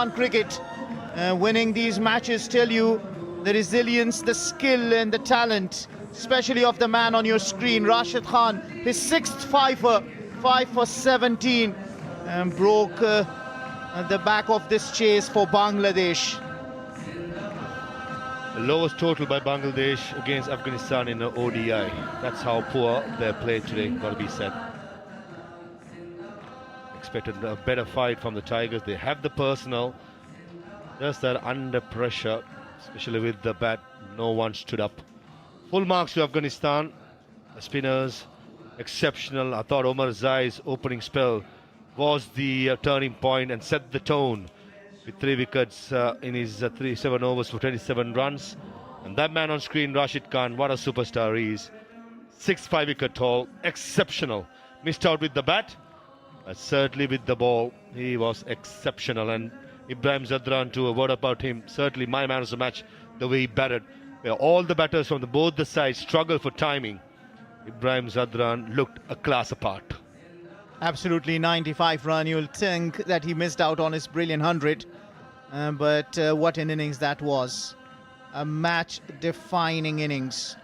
Afghanistan cricket. Winning these matches tell you the resilience, the skill and the talent, especially of the man on your screen, Rashid Khan. His sixth fifer, 5 for 17, and broke the back of this chase for Bangladesh. The lowest total by Bangladesh against Afghanistan in the ODI. That's how poor their play today, got to be said. Expected a better fight from the Tigers. They have the personnel. Just that under pressure, especially with the bat, no one stood up. Full marks to Afghanistan. The spinners, exceptional. I thought Omar Zai's opening spell was the turning point and set the tone with 3 wickets in his 7 overs for 27 runs. And that man on screen, Rashid Khan, what a superstar he is. 6 5-wicket haul, exceptional. Missed out with the bat, but certainly with the ball, he was exceptional. And Ibrahim Zadran, too, a word about him. Certainly my man of the match, the way he batted. Where all the batters from both the sides struggled for timing. Ibrahim Zadran looked a class apart. Absolutely, 95 run. You'll think that he missed out on his brilliant 100. But what an innings that was. A match-defining innings.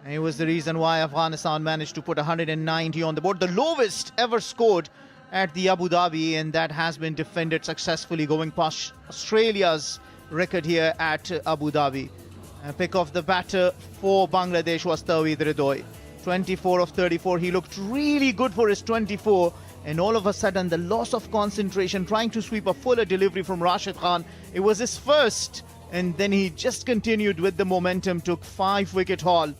And it was the reason why Afghanistan managed to put 190 on the board. The lowest ever scored at the Abu Dhabi, and that has been defended successfully, going past Australia's record here at Abu Dhabi. Pick of the batter for Bangladesh was Tawhid Hridoy. 24 of 34. He looked really good for his 24. And all of a sudden, the loss of concentration, trying to sweep a fuller delivery from Rashid Khan. It was his first. And then he just continued with the momentum, took 5-wicket haul.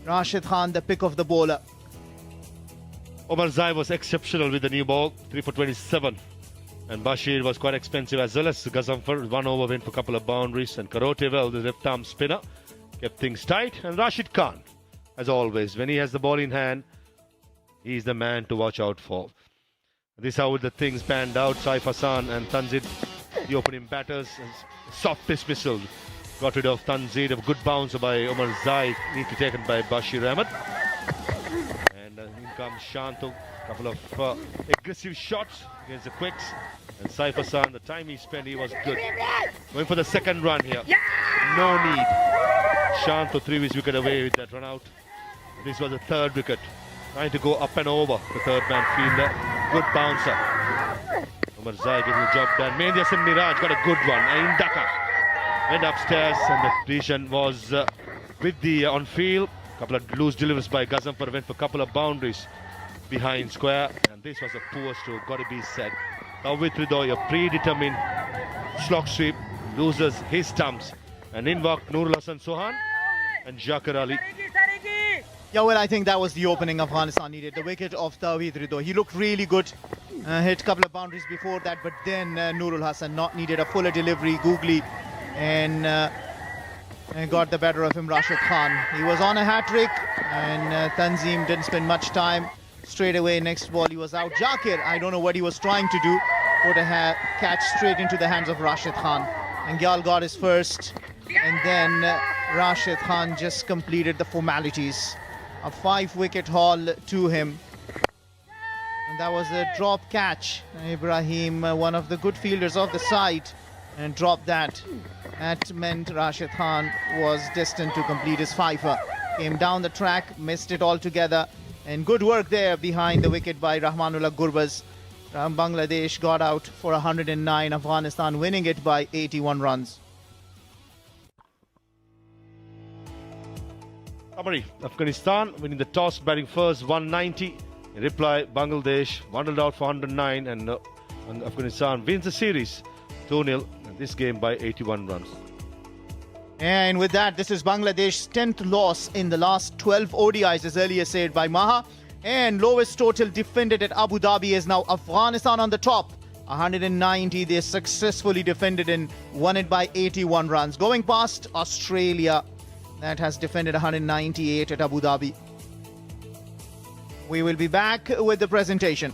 Rashid Khan, the pick of the bowler. Omar Zai was exceptional with the new ball, 3 for 27. And Bashir was quite expensive as well as Gazanfar. 1 over went for a couple of boundaries. And Karotevel, the left arm spinner, kept things tight. And Rashid Khan, as always, when he has the ball in hand, he's the man to watch out for. This is how the things panned out. Saif Hassan and Tanzid, the opening batters. Soft dismissal. Got rid of Tanzid. A good bounce by Omar Zai. Need to be taken by Bashir Ahmed. And in comes Shanto. Couple of aggressive shots against the quicks. And Saif Hassan, the time he spent, he was good. Going for the second run here. No need. Shanto 3 wicket away with that run out. This was the 3rd wicket. Trying to go up and over the 3rd man fielder. Good bouncer. Omar Zai getting the job done. Mehdi Hasan Miraj got a good one. Indaka went upstairs and the position was with the on field. Couple of loose deliveries by Gazanfar, went for a couple of boundaries behind square. And this was a poor stroke, got to be said. Tawhid Hridoy, a predetermined slog sweep, loses his stumps. And in walked Nurul Hasan Sohan and Zakir Ali. Yeah, well, I think that was the opening Afghanistan needed. The wicket of Tawhid Hridoy. He looked really good. Hit a couple of boundaries before that, but then Nurul Hasan not needed a fuller delivery, googly, and got the better of him, Rashid Khan. He was on a hat-trick, and Tanzim didn't spend much time. Straight away, next ball, he was out. Zakir, I don't know what he was trying to do. Put a catch straight into the hands of Rashid Khan. And Gyal got his first, and then Rashid Khan just completed the formalities. A 5-wicket haul to him. And that was a drop catch. Ibrahim, one of the good fielders of the side, and dropped that. That meant Rashid Khan was destined to complete his fifer. Came down the track, missed it altogether. And good work there behind the wicket by Rahmanullah Gurbaz. Bangladesh got out for 109. Afghanistan winning it by 81 runs. Summary: Afghanistan winning the toss, batting first, 190. In reply, Bangladesh wandered out for 109, and Afghanistan wins the series 2-0 in this game by 81 runs. And with that, this is Bangladesh's 10th loss in the last 12 ODIs, as earlier said by Maha. And lowest total defended at Abu Dhabi is now Afghanistan on the top. 190 they successfully defended and won it by 81 runs. Going past Australia, that has defended 198 at Abu Dhabi. We will be back with the presentation.